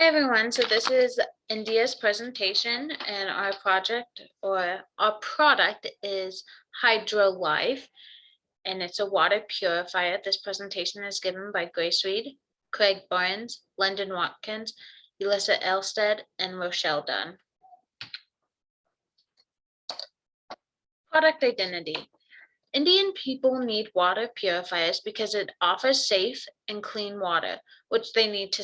Hey everyone, so this is India's presentation and our project or our product is HydroLife and it's a water purifier. This presentation is given by Grace Reed, Craig Barnes, Lyndon Watkins, Elissa Elstead, and Rochelle Dunn. Product identity. Indian people need water purifiers because it offers safe and clean water, which they need to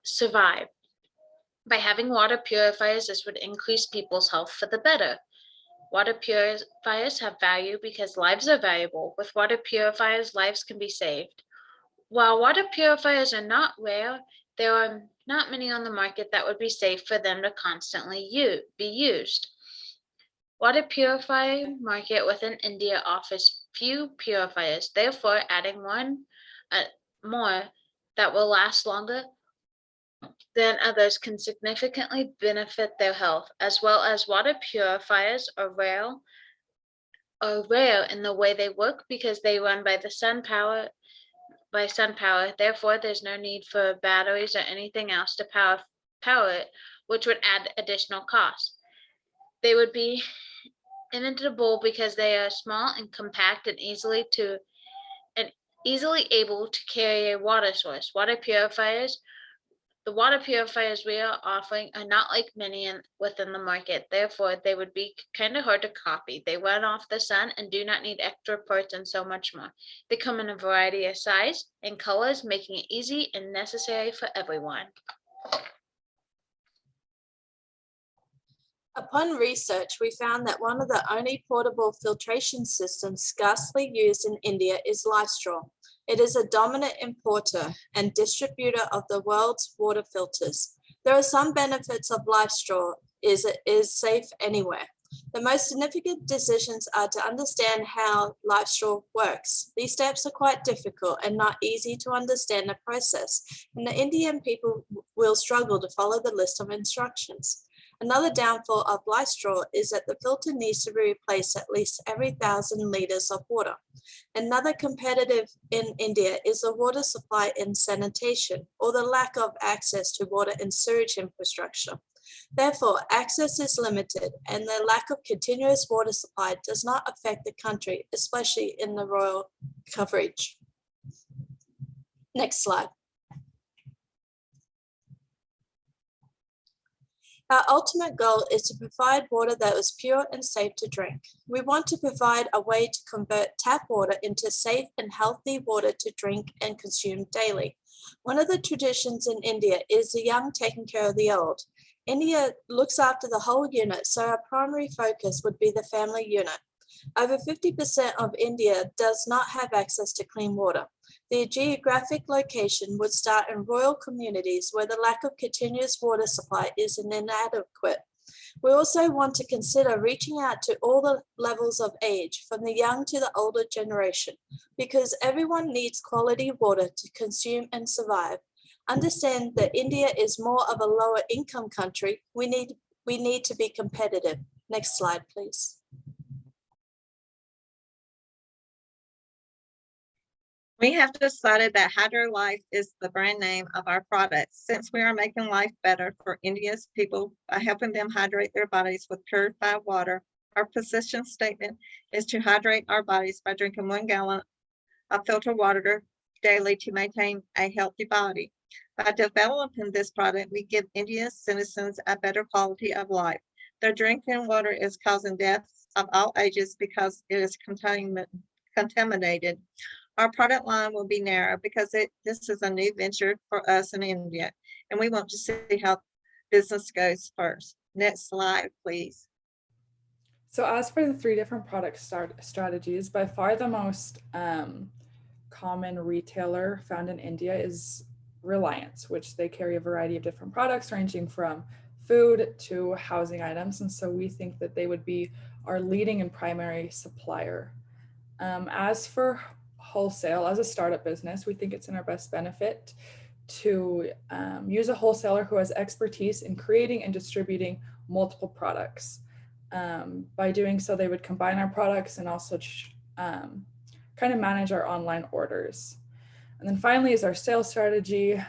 survive. By having water purifiers, this would increase people's health for the better. Water purifiers have value because lives are valuable. With water purifiers, lives can be saved. While water purifiers are not rare, there are not many on the market that would be safe for them to constantly be used. Water purifier market within India offers few purifiers. Therefore, adding one more that will last longer than others can significantly benefit their health, as well as water purifiers are rare in the way they work because they run by sun power. Therefore, there's no need for batteries or anything else to power it, which would add additional costs. They would be inevitable because they are small and compact and easily able to carry a water source. The water purifiers we are offering are not like many within the market. Therefore, they would be kind of hard to copy. They run off the sun and do not need extra parts and so much more. They come in a variety of size and colors, making it easy and necessary for everyone. Upon research, we found that one of the only portable filtration systems scarcely used in India is LifeStraw. It is a dominant importer and distributor of the world's water filters. There are some benefits of LifeStraw. It is safe anywhere. The most significant decisions are to understand how LifeStraw works. These steps are quite difficult and not easy to understand the process, and the Indian people will struggle to follow the list of instructions. Another downfall of LifeStraw is that the filter needs to be replaced at least every 1,000 liters of water. Another competitive in India is the water supply and sanitation, or the lack of access to water and sewage infrastructure. Therefore, access is limited, and the lack of continuous water supply does not affect the country, especially in the rural coverage. Next slide. Our ultimate goal is to provide water that is pure and safe to drink. We want to provide a way to convert tap water into safe and healthy water to drink and consume daily. One of the traditions in India is the young taking care of the old. India looks after the whole unit, so our primary focus would be the family unit. Over 50% of India does not have access to clean water. The geographic location would start in rural communities where the lack of continuous water supply is inadequate. We also want to consider reaching out to all the levels of age, from the young to the older generation, because everyone needs quality water to consume and survive. Understand that India is more of a lower income country. We need to be competitive. Next slide, please. We have decided that HydroLife is the brand name of our product, since we are making life better for India's people by helping them hydrate their bodies with purified water. Our position statement is to hydrate our bodies by drinking 1 gallon of filtered water daily to maintain a healthy body. By developing this product, we give India's citizens a better quality of life. Their drinking water is causing deaths of all ages because it is contaminated. Our product line will be narrow because this is a new venture for us in India, and we want to see how business goes first. Next slide, please. So as for the 3 different product strategies, by far the most common retailer found in India is Reliance, which they carry a variety of different products ranging from food to housing items. And so we think that they would be our leading and primary supplier. As for wholesale, as a startup business, we think it's in our best benefit to use a wholesaler who has expertise in creating and distributing multiple products. By doing so, they would combine our products and also kind of manage our online orders. And then finally is our sales strategy.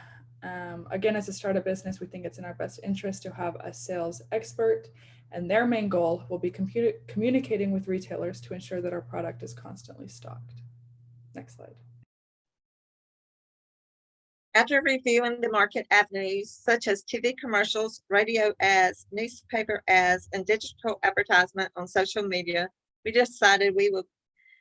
Again, as a startup business, we think it's in our best interest to have a sales expert, and their main goal will be communicating with retailers to ensure that our product is constantly stocked. Next slide. After reviewing the market avenues such as TV commercials, radio ads, newspaper ads, and digital advertisement on social media, we decided we would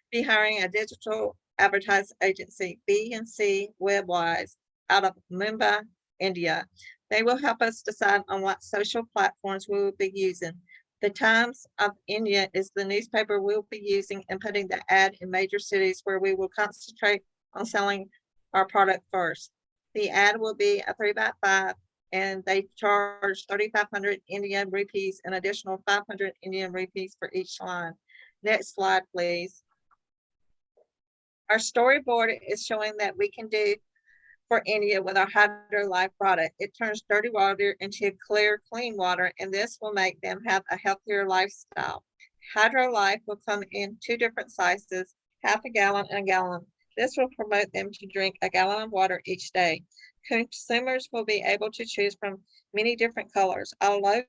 be hiring a digital advertising agency, B&C Webwise, out of Mumbai, India. They will help us decide on what social platforms we will be using. The Times of India is the newspaper we'll be using and putting the ad in major cities where we will concentrate on selling our product first. The ad will be a 3x5 and they charge 3,500 Indian rupees, an additional 500 Indian rupees for each line. Next slide, please. Our storyboard is showing that we can do for India with our HydroLife product. It turns dirty water into clear, clean water, and this will make them have a healthier lifestyle. HydroLife will come in 2 different sizes, half a gallon and a gallon. This will promote them to drink a gallon of water each day. Consumers will be able to choose from many different colors. Our logo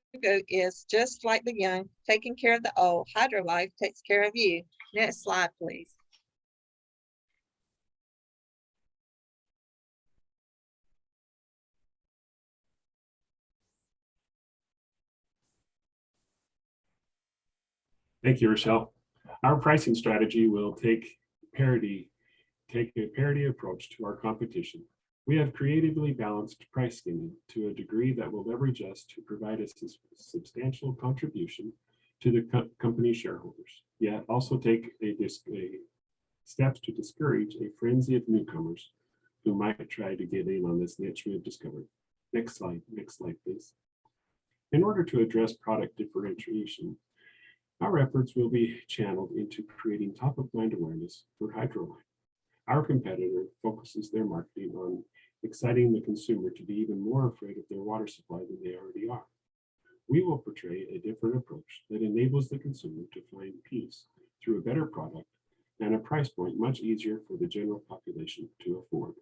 is just like the young, taking care of the old. HydroLife takes care of you. Next slide, please. Thank you, Rochelle. Our pricing strategy will take a parity approach to our competition. We have creatively balanced price skimming to a degree that will leverage us to provide a substantial contribution to the company shareholders, yet also take steps to discourage a frenzy of newcomers who might try to get in on this niche we have discovered. Next slide, please. In order to address product differentiation, our efforts will be channeled into creating top-of-mind awareness for HydroLife. Our competitor focuses their marketing on exciting the consumer to be even more afraid of their water supply than they already are. We will portray a different approach that enables the consumer to find peace through a better product and a price point much easier for the general population to afford.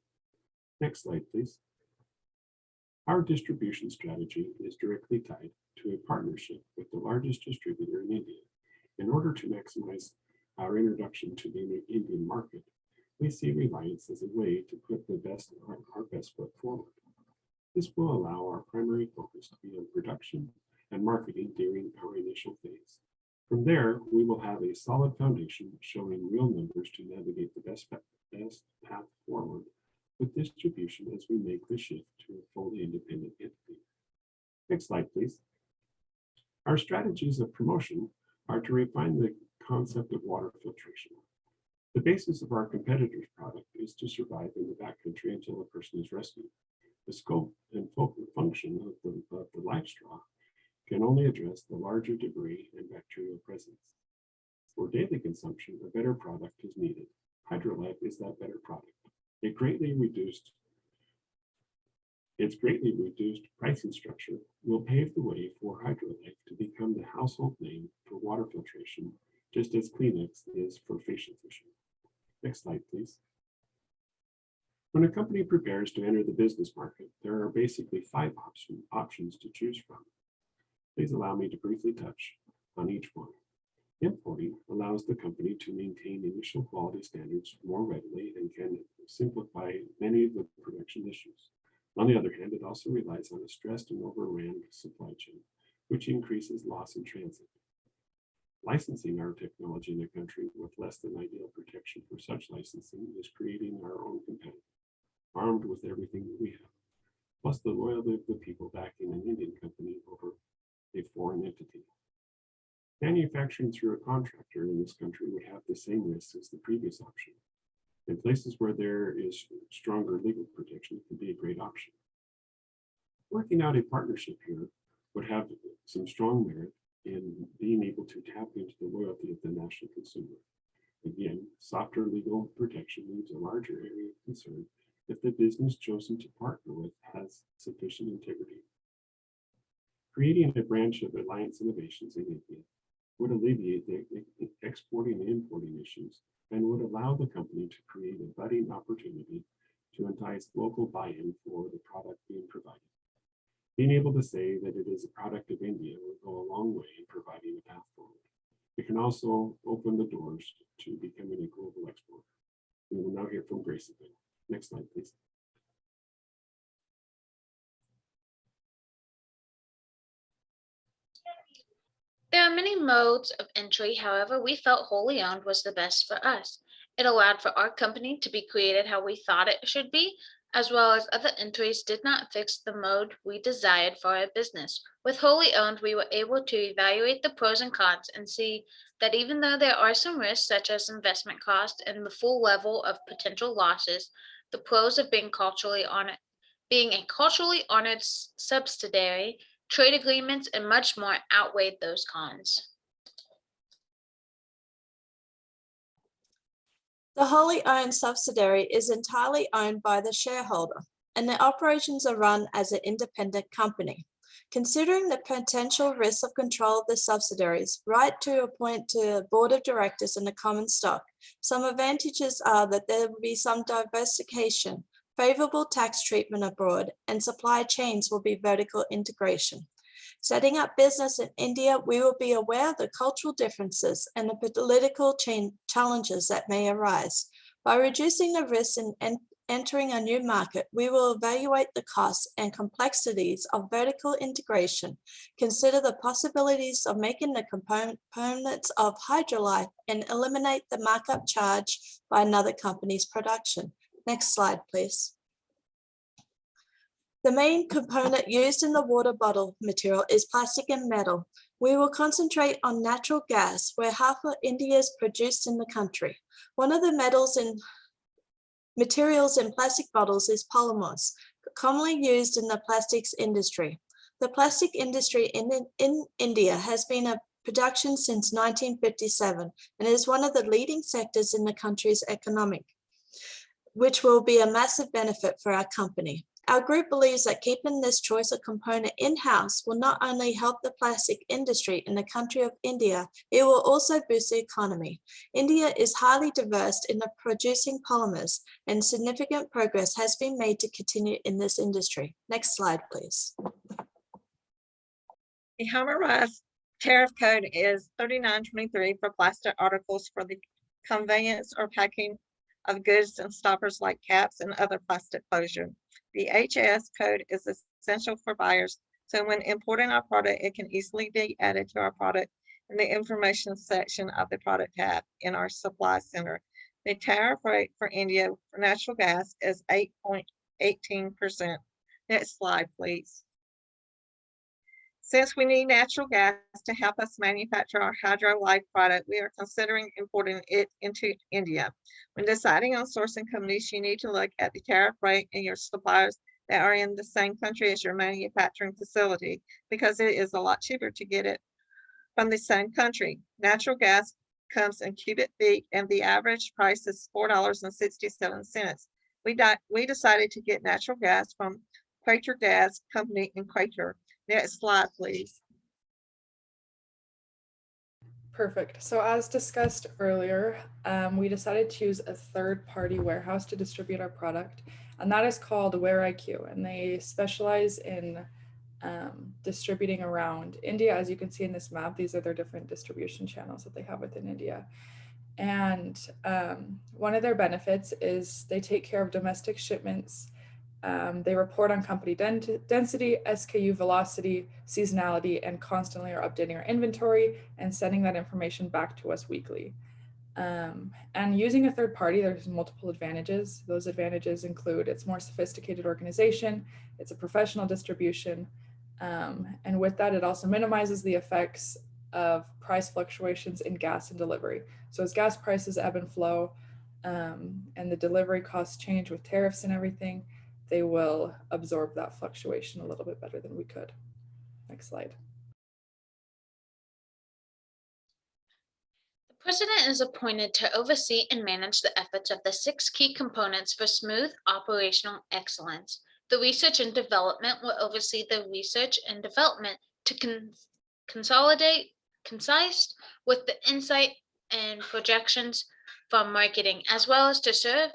Next slide, please. Our distribution strategy is directly tied to a partnership with the largest distributor in India. In order to maximize our introduction to the Indian market, we see Reliance as a way to put our best foot forward. This will allow our primary focus to be on production and marketing during our initial phase. From there, we will have a solid foundation showing real numbers to navigate the best path forward with distribution as we make the shift to a fully independent entity. Next slide, please. Our strategies of promotion are to refine the concept of water filtration. The basis of our competitor's product is to survive in the backcountry until a person is rescued. The scope and function of the life straw can only address the larger debris and bacterial presence. For daily consumption, a better product is needed. HydroLife is that better product. Its greatly reduced pricing structure will pave the way for HydroLife to become the household name for water filtration, just as Kleenex is for facial tissue. Next slide, please. When a company prepares to enter the business market, there are basically 5 options to choose from. Please allow me to briefly touch on each one. Importing allows the company to maintain initial quality standards more readily and can simplify many of the production issues. On the other hand, it also relies on a stressed and overran supply chain, which increases loss in transit. Licensing our technology in a country with less than ideal protection for such licensing is creating our own competitor, armed with everything that we have, plus the loyalty of the people backing an Indian company over a foreign entity. Manufacturing through a contractor in this country would have the same risks as the previous option. In places where there is stronger legal protection, it can be a great option. Working out a partnership here would have some strong merit in being able to tap into the loyalty of the national consumer. Again, softer legal protection leaves a larger area of concern if the business chosen to partner with has sufficient integrity. Creating a branch of Alliance Innovations in India would alleviate the exporting and importing issues and would allow the company to create a budding opportunity to entice local buy-in for the product being provided. Being able to say that it is a product of India will go a long way in providing a path forward. It can also open the doors to becoming a global exporter. We will now hear from Grace again. Next slide, please. There are many modes of entry, however, we felt wholly owned was the best for us. It allowed for our company to be created how we thought it should be, as well as other entries did not fix the mode we desired for our business. With wholly owned, we were able to evaluate the pros and cons and see that even though there are some risks, such as investment cost and the full level of potential losses, the pros of being a culturally honored subsidiary, trade agreements, and much more outweighed those cons. The wholly owned subsidiary is entirely owned by the shareholder, and the operations are run as an independent company. Considering the potential risks of control of the subsidiaries, right to appoint to a board of directors and the common stock, some advantages are that there will be some diversification, favorable tax treatment abroad, and supply chains will be vertical integration. Setting up business in India, we will be aware of the cultural differences and the political challenges that may arise. By reducing the risks in entering a new market, we will evaluate the costs and complexities of vertical integration, consider the possibilities of making the components of HydroLife, and eliminate the markup charge by another company's production. Next slide, please. The main component used in the water bottle material is plastic and metal. We will concentrate on natural gas, where half of India is produced in the country. One of the materials in plastic bottles is polymers, commonly used in the plastics industry. The plastic industry in India has been a production since 1957 and is one of the leading sectors in the country's economic, which will be a massive benefit for our company. Our group believes that keeping this choice of component in-house will not only help the plastic industry in the country of India, it will also boost the economy. India is highly diverse in the producing polymers, and significant progress has been made to continue in this industry. Next slide, please. The harmonized tariff code is 3923 for plastic articles for the conveyance or packing of goods and stoppers like caps and other plastic closure. The HS code is essential for buyers, so when importing our product, it can easily be added to our product in the information section of the product tab in our supply center. The tariff rate for India for natural gas is 8.18%. Next slide, please. Since we need natural gas to help us manufacture our HydroLife product, we are considering importing it into India. When deciding on sourcing companies, you need to look at the tariff rate and your suppliers that are in the same country as your manufacturing facility, because it is a lot cheaper to get it from the same country. Natural gas comes in cubic feet, and the average price is $4.67. We decided to get natural gas from Quaker Gas Company in Quaker. Next slide, please. Perfect. So as discussed earlier, we decided to use a third-party warehouse to distribute our product, and that is called WareIQ, and they specialize in distributing around India. As you can see in this map, these are their different distribution channels that they have within India. And one of their benefits is they take care of domestic shipments. They report on company density, SKU velocity, seasonality, and constantly are updating our inventory and sending that information back to us weekly. And using a third party, there's multiple advantages. Those advantages include it's more sophisticated organization, it's a professional distribution, and with that, it also minimizes the effects of price fluctuations in gas and delivery. So as gas prices ebb and flow, and the delivery costs change with tariffs and everything, they will absorb that fluctuation a little bit better than we could. Next slide. The president is appointed to oversee and manage the efforts of the 6 key components for smooth operational excellence. The research and development will oversee the research and development to consolidate, concise with the insight and projections from marketing, as well as to serve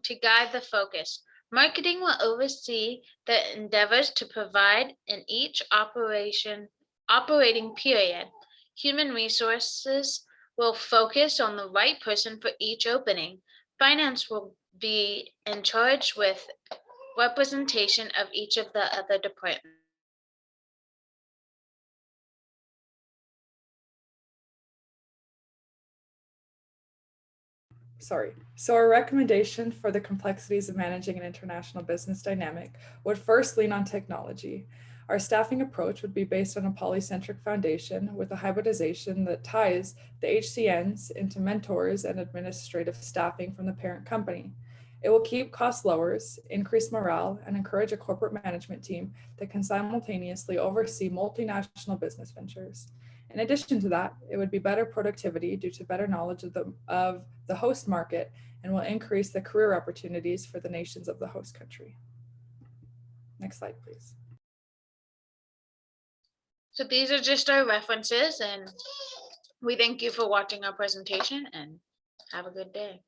to guide the focus. Marketing will oversee the endeavors to provide in each operating period. Human resources will focus on the right person for each opening. Finance will be in charge with representation of each of the other departments. So our recommendation for the complexities of managing an international business dynamic would first lean on technology. Our staffing approach would be based on a polycentric foundation with a hybridization that ties the HCNs into mentors and administrative staffing from the parent company. It will keep cost lowers, increase morale, and encourage a corporate management team that can simultaneously oversee multinational business ventures. In addition to that, it would be better productivity due to better knowledge of the host market and will increase the career opportunities for the nations of the host country. Next slide, please. So these are just our references, and we thank you for watching our presentation and have a good day.